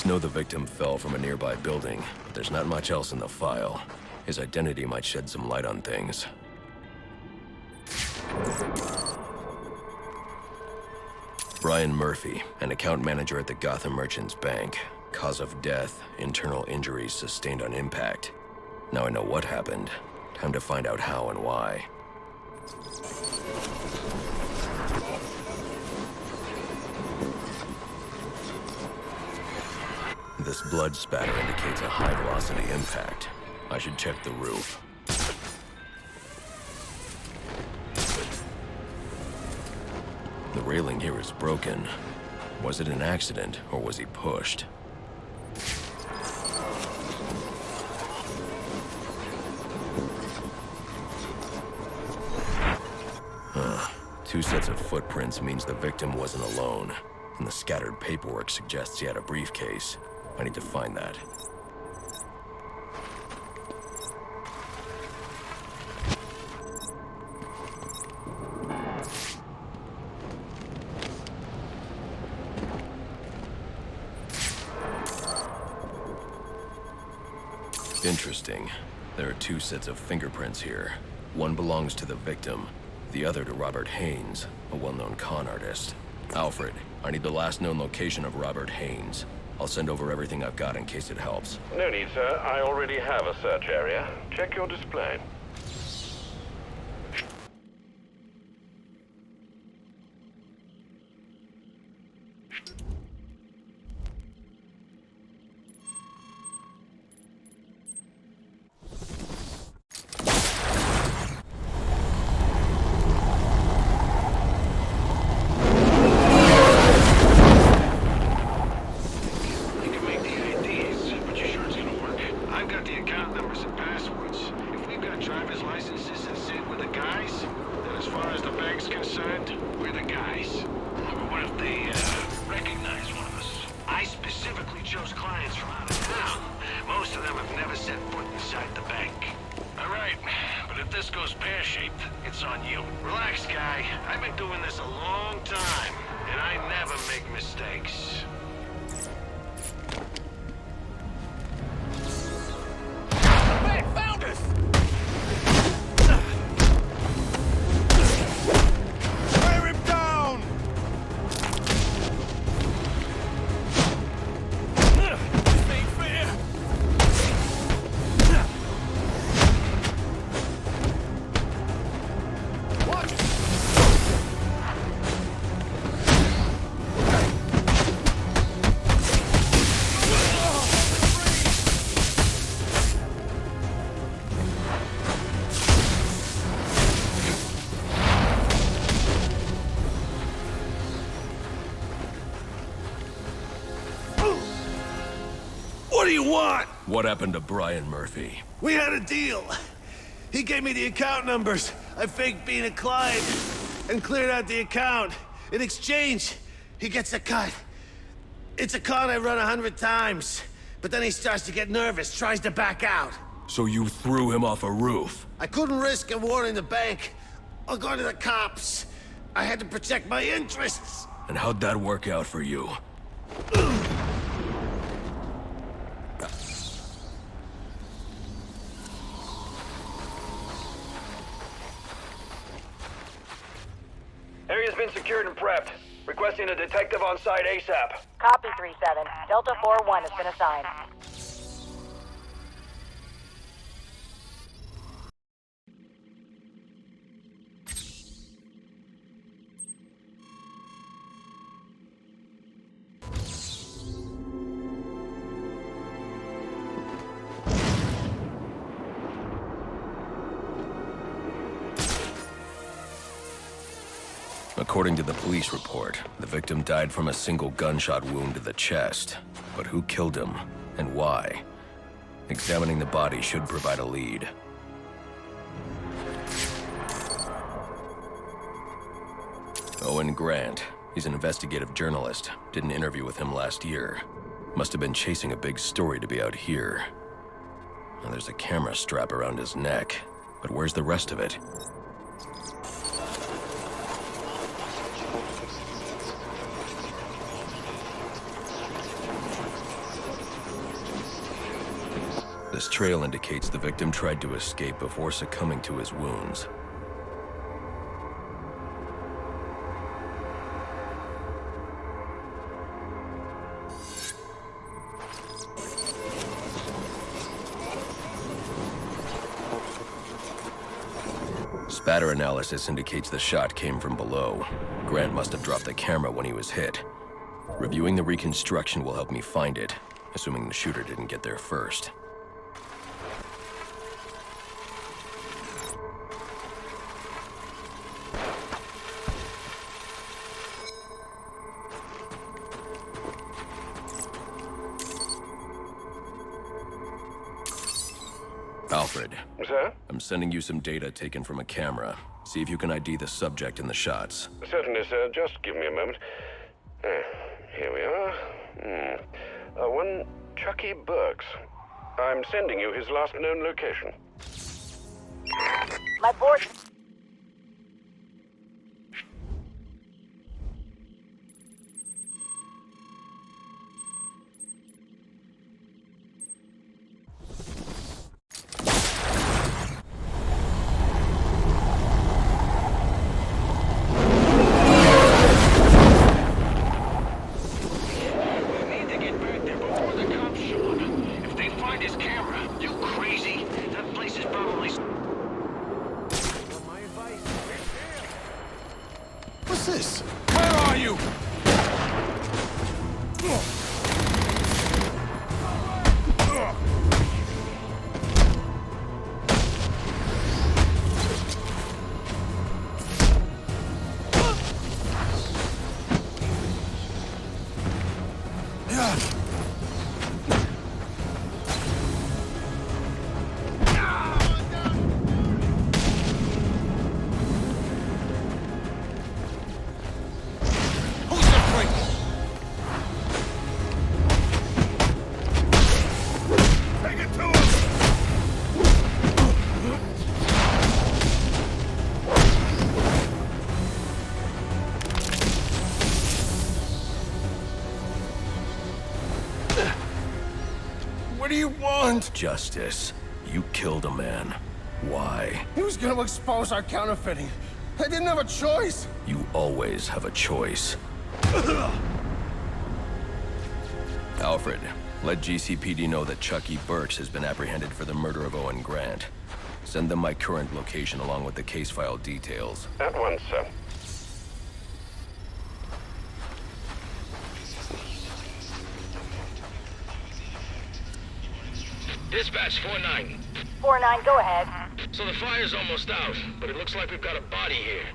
Police know the victim fell from a nearby building, but there's not much else in the file. His identity might shed some light on things. Brian Murphy, an account manager at the Gotham Merchants Bank. Cause of death, internal injuries sustained on impact. Now I know what happened. Time to find out how and why. This blood spatter indicates a high-velocity impact. I should check the roof. The railing here is broken. Was it an accident, or was he pushed? Two sets of footprints means the victim wasn't alone, and the scattered paperwork suggests he had a briefcase. I need to find that. Interesting. There are two sets of fingerprints here. One belongs to the victim, the other to Robert Haynes, a well-known con artist. Alfred, I need the last known location of Robert Haynes. I'll send over everything I've got in case it helps. No need, sir. I already have a search area. Check your display. What do you want? What happened to Brian Murphy? We had a deal. He gave me the account numbers. I faked being a client and cleared out the account. In exchange, he gets a cut. It's a con I run 100 times. But then he starts to get nervous, tries to back out. So you threw him off a roof? I couldn't risk him warning the bank. I'll go to the cops. I had to protect my interests. And how'd that work out for you? Area's been secured and prepped. Requesting a detective on site ASAP. Copy 3-7. Delta 4-1 has been assigned. According to the police report, the victim died from a single gunshot wound to the chest. But who killed him, and why? Examining the body should provide a lead. Owen Grant. He's an investigative journalist. Did an interview with him last year. Must have been chasing a big story to be out here. Now, there's a camera strap around his neck. But where's the rest of it? This trail indicates the victim tried to escape before succumbing to his wounds. Spatter analysis indicates the shot came from below. Grant must have dropped the camera when he was hit. Reviewing the reconstruction will help me find it, assuming the shooter didn't get there first. Alfred. Sir? I'm sending you some data taken from a camera. See if you can ID the subject in the shots. Certainly, sir. Just give me a moment. Here we are. One Chucky Burks. I'm sending you his last known location. My board... What's this? Where are you? What do you want? Justice. You killed a man. Why? He was gonna expose our counterfeiting. I didn't have a choice. You always have a choice. Alfred, let GCPD know that Chucky Burks has been apprehended for the murder of Owen Grant. Send them my current location along with the case file details. At once, sir. Dispatch 4-9. 4-9, go ahead. So the fire's almost out, but it looks like we've got a body here.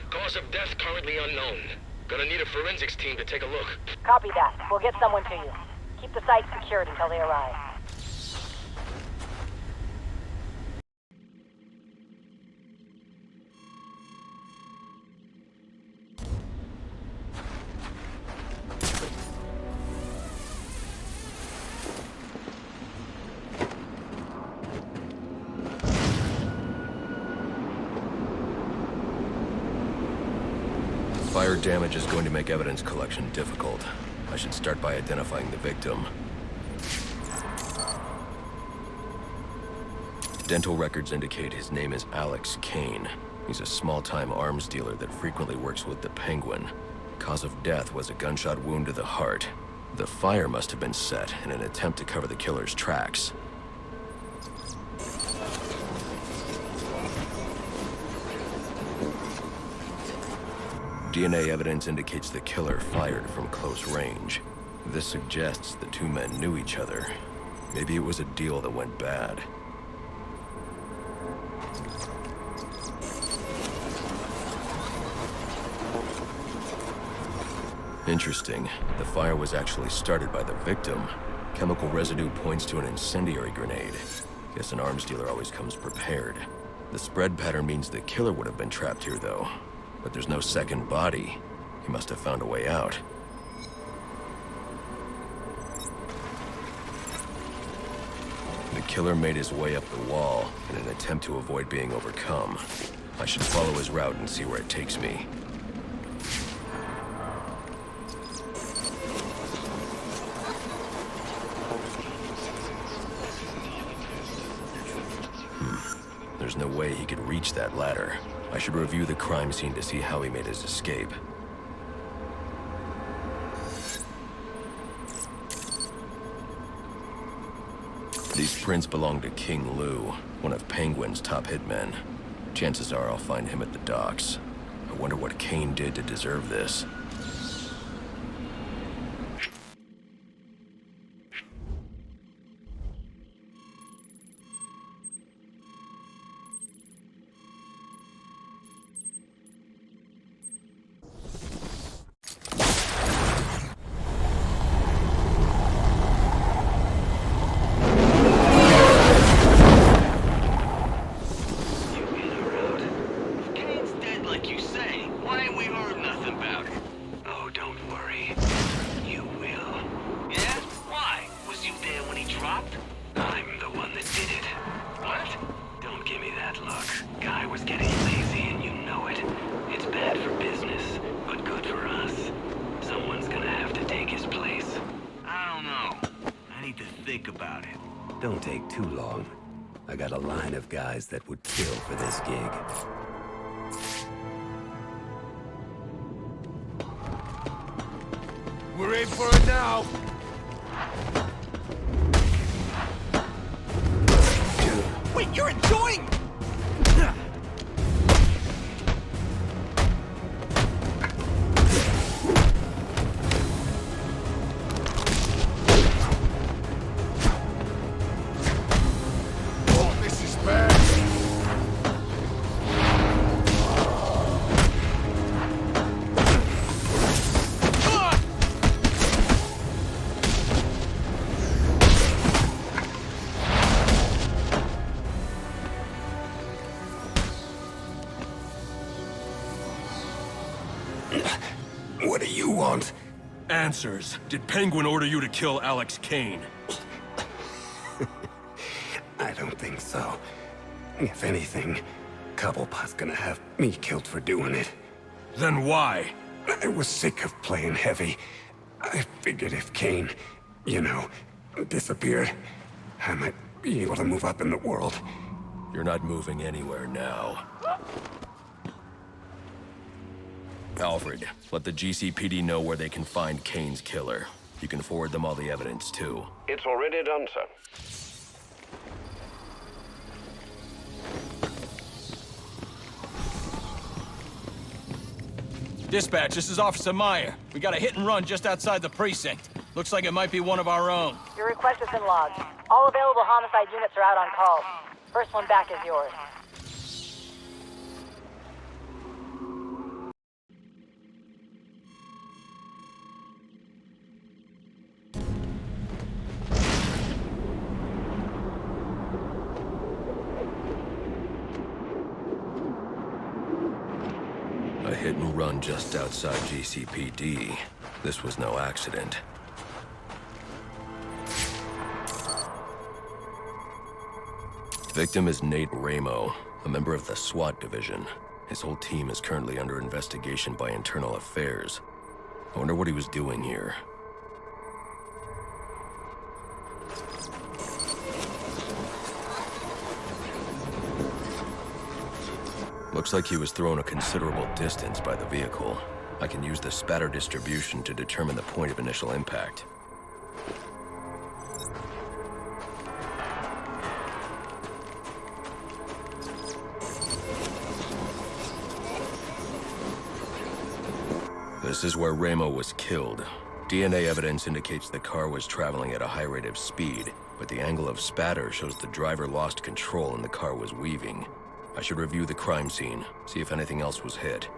Cause of death currently unknown. Gonna need a forensics team to take a look. Copy that. We'll get someone to you. Keep the site secured until they arrive. Fire damage is going to make evidence collection difficult. I should start by identifying the victim. Dental records indicate his name is Alex Kane. He's a small-time arms dealer that frequently works with the Penguin. Cause of death was a gunshot wound to the heart. The fire must have been set in an attempt to cover the killer's tracks. DNA evidence indicates the killer fired from close range. This suggests the two men knew each other. Maybe it was a deal that went bad. Interesting. The fire was actually started by the victim. Chemical residue points to an incendiary grenade. Guess an arms dealer always comes prepared. The spread pattern means the killer would have been trapped here, though. But there's no second body. He must have found a way out. The killer made his way up the wall in an attempt to avoid being overcome. I should follow his route and see where it takes me. reach that ladder. I should review the crime scene to see how he made his escape. These prints belong to King Lou, one of Penguin's top hitmen. Chances are I'll find him at the docks. I wonder what Kane did to deserve this. Don't take too long. I got a line of guys that would kill for this gig. We're in for it now! Wait, you're enjoying... What do you want? Answers. Did Penguin order you to kill Alex Kane? I don't think so. If anything, Cobblepot's gonna have me killed for doing it. Then why? I was sick of playing heavy. I figured if Kane, you know, disappeared, I might be able to move up in the world. You're not moving anywhere now. Alfred, let the GCPD know where they can find Kane's killer. You can forward them all the evidence, too. It's already done, sir. Dispatch, this is Officer Meyer. We got a hit and run just outside the precinct. Looks like it might be one of our own. Your request has been logged. All available homicide units are out on call. First one back is yours. A hit and run just outside GCPD. This was no accident. Victim is Nate Ramo, a member of the SWAT division. His whole team is currently under investigation by Internal Affairs. I wonder what he was doing here. Looks like he was thrown a considerable distance by the vehicle. I can use the spatter distribution to determine the point of initial impact. This is where Ramo was killed. DNA evidence indicates the car was traveling at a high rate of speed, but the angle of spatter shows the driver lost control and the car was weaving. I should review the crime scene, see if anything else was hit.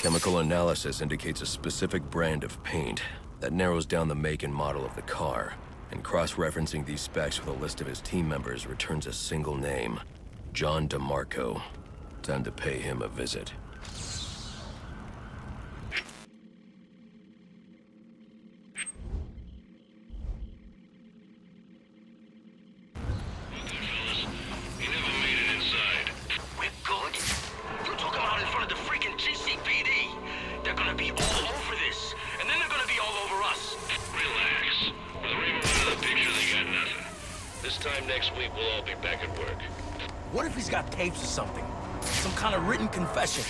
Chemical analysis indicates a specific brand of paint. That narrows down the make and model of the car. And cross-referencing these specs with a list of his team members returns a single name: John DeMarco. Time to pay him a visit. What if he's got tapes or something? Some kind of written confession?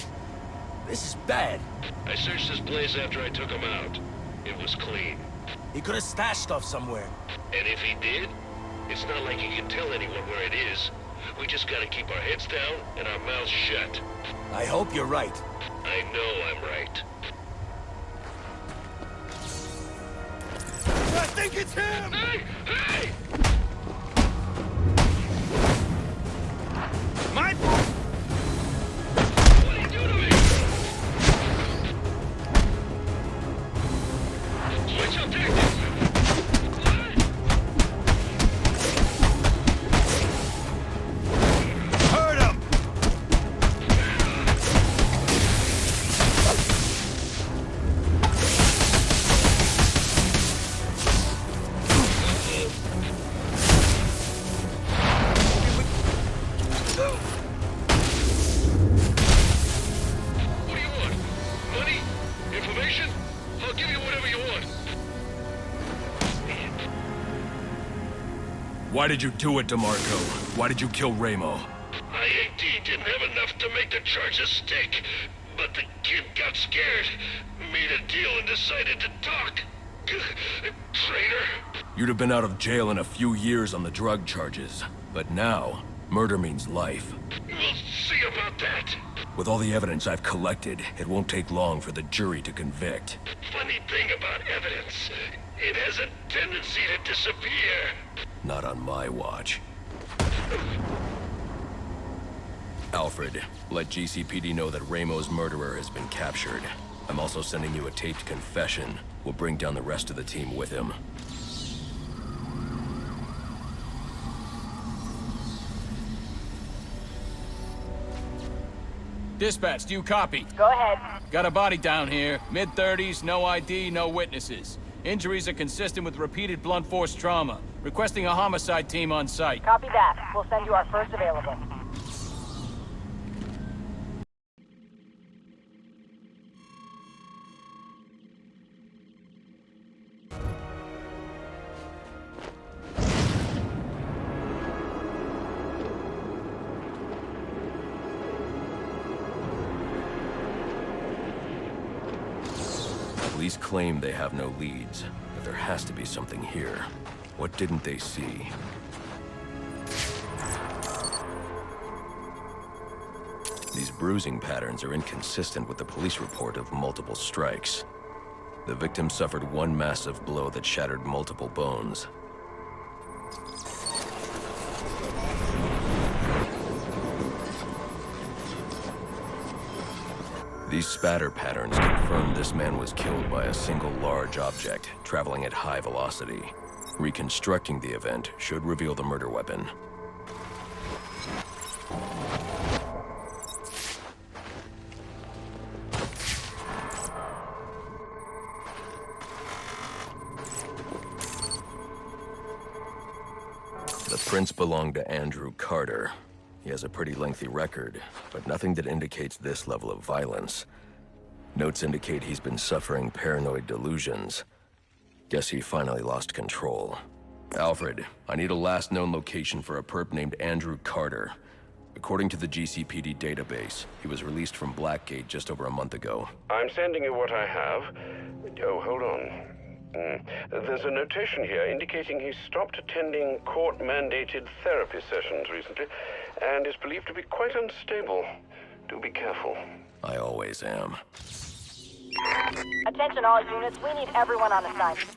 This is bad. I searched this place after I took him out. It was clean. He could have stashed stuff somewhere. And if he did, it's not like he can tell anyone where it is. We just gotta keep our heads down and our mouths shut. I hope you're right. I know I'm right. I think it's him! Hey! Hey! My... What do you do to me? Switch your tactics! Hurt him! What do you want? Money? Information? I'll give you whatever you want. Why did you do it, DeMarco? Why did you kill Ramo? I-18 didn't have enough to make the charges stick, but the kid got scared, made a deal and decided to talk. Traitor. You'd have been out of jail in a few years on the drug charges. But now, murder means life. We'll see about that. With all the evidence I've collected, it won't take long for the jury to convict. Funny thing about evidence, it has a tendency to disappear. Not on my watch. Alfred, let GCPD know that Ramo's murderer has been captured. I'm also sending you a taped confession. We'll bring down the rest of the team with him. Dispatch, do you copy? Go ahead. Got a body down here. Mid-30s, no ID, no witnesses. Injuries are consistent with repeated blunt force trauma. Requesting a homicide team on site. Copy that. We'll send you our first available. Police claim they have no leads, but there has to be something here. What didn't they see? These bruising patterns are inconsistent with the police report of multiple strikes. The victim suffered one massive blow that shattered multiple bones. These spatter patterns confirm this man was killed by a single large object traveling at high velocity. Reconstructing the event should reveal the murder weapon. The prints belong to Andrew Carter. He has a pretty lengthy record, but nothing that indicates this level of violence. Notes indicate he's been suffering paranoid delusions. Guess he finally lost control. Alfred, I need a last known location for a perp named Andrew Carter. According to the GCPD database, he was released from Blackgate just over a month ago. I'm sending you what I have. Oh, hold on. There's a notation here indicating he stopped attending court-mandated therapy sessions recently and is believed to be quite unstable. Do be careful. I always am. Attention all units, we need everyone on assignment.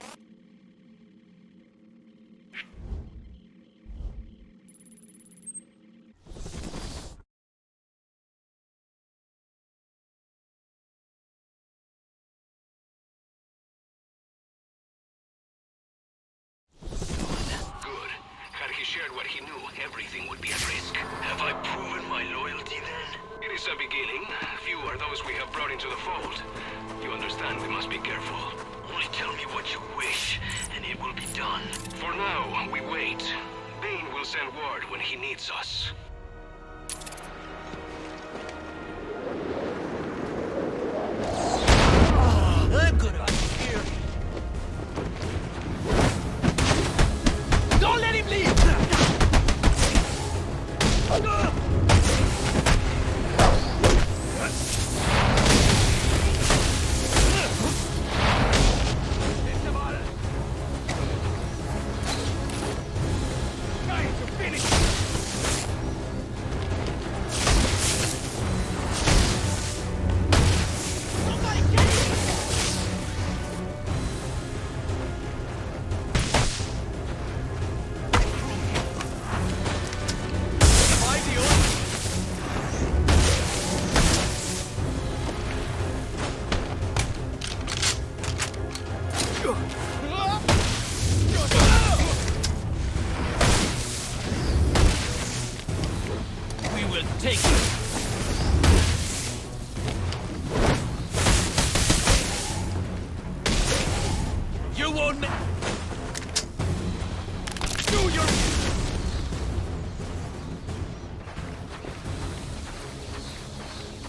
Good. Had he shared what he knew, everything would be at risk. Have I proved regaling, few are those we have brought into the fold. You understand, we must be careful. Only tell me what you wish, and it will be done. For now, we wait. Bane will send word when he needs us. I'm gonna be here. Don't let him leave!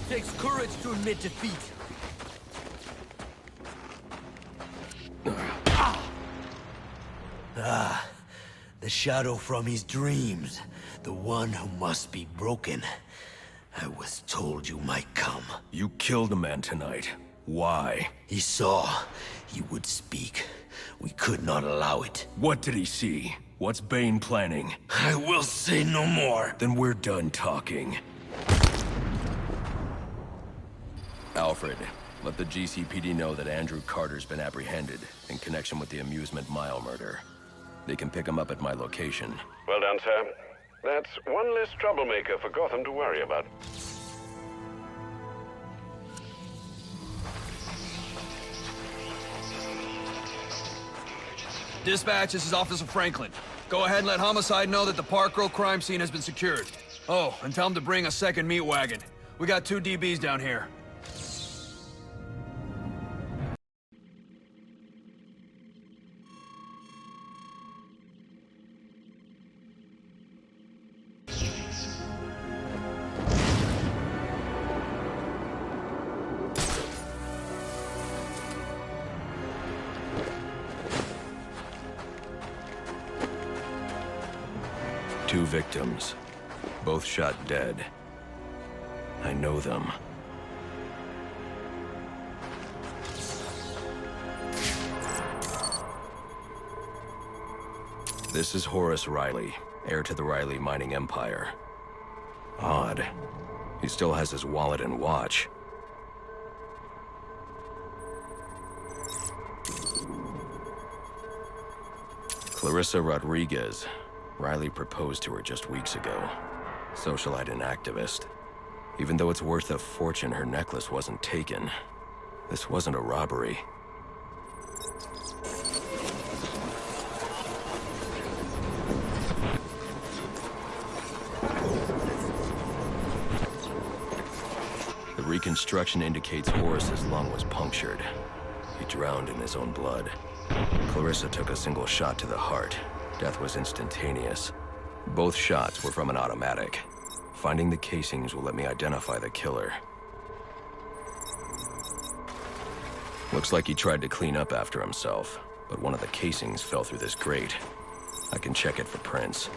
Takes courage to admit defeat. The shadow from his dreams. The one who must be broken. I was told you might come. You killed a man tonight. Why? He saw you would speak. We could not allow it. What did he see? What's Bane planning? I will say no more. Then we're done talking. Alfred, let the GCPD know that Andrew Carter's been apprehended in connection with the Amusement Mile murder. They can pick him up at my location. Well done, sir. That's one less troublemaker for Gotham to worry about. Dispatch, this is Officer Franklin. Go ahead and let Homicide know that the Park Row crime scene has been secured. Oh, and tell him to bring a second meat wagon. We got 2 DBs down here. Two victims, both shot dead. I know them. This is Horace Riley, heir to the Riley mining empire. Odd. He still has his wallet and watch. Clarissa Rodriguez. Riley proposed to her just weeks ago. Socialite and activist. Even though it's worth a fortune, her necklace wasn't taken. This wasn't a robbery. The reconstruction indicates Horace's lung was punctured. He drowned in his own blood. Clarissa took a single shot to the heart. Death was instantaneous. Both shots were from an automatic. Finding the casings will let me identify the killer. Looks like he tried to clean up after himself, but one of the casings fell through this grate. I can check it for prints.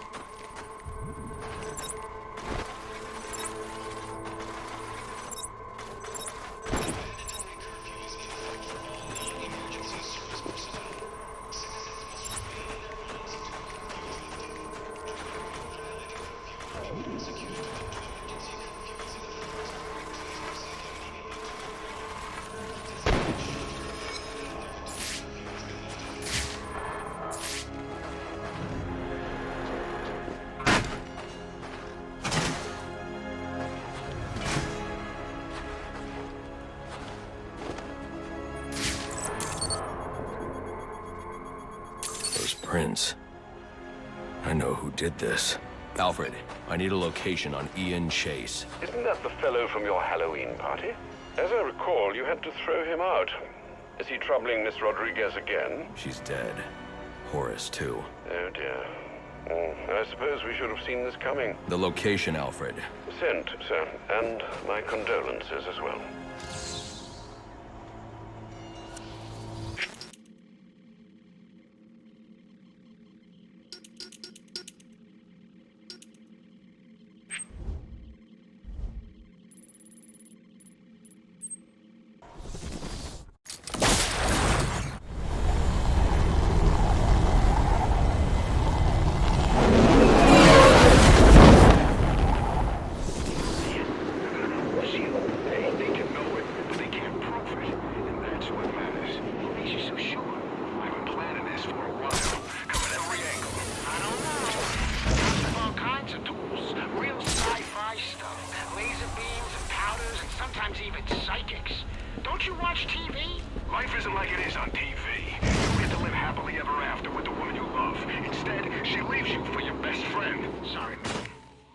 Prints. I know who did this. Alfred, I need a location on Ian Chase. Isn't that the fellow from your Halloween party? As I recall, you had to throw him out. Is he troubling Miss Rodriguez again? She's dead. Horace, too. Oh dear. I suppose we should have seen this coming. The location, Alfred. Sent, sir. And my condolences as well.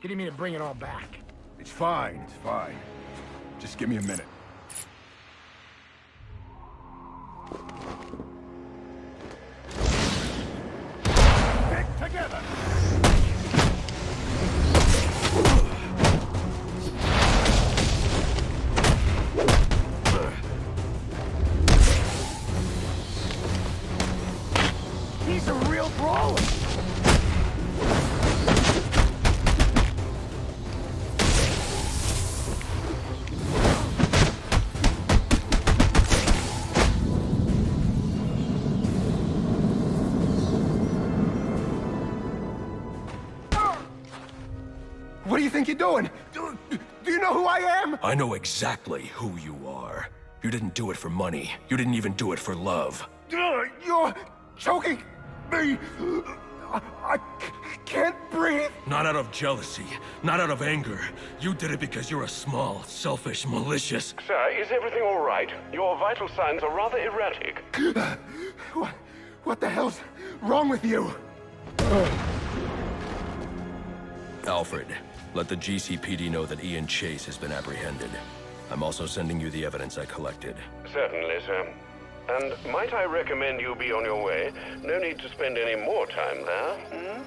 Didn't mean to bring it all back. It's fine, it's fine. Just give me a minute. Stick together! He's a real brawler! What do you think you're doing? Do you know who I am? I know exactly who you are. You didn't do it for money. You didn't even do it for love. You're choking me. I can't breathe. Not out of jealousy, not out of anger. You did it because you're a small, selfish, malicious... Sir, is everything all right? Your vital signs are rather erratic. What the hell's wrong with you? Alfred, let the GCPD know that Ian Chase has been apprehended. I'm also sending you the evidence I collected. Certainly, sir. And might I recommend you be on your way? No need to spend any more time there.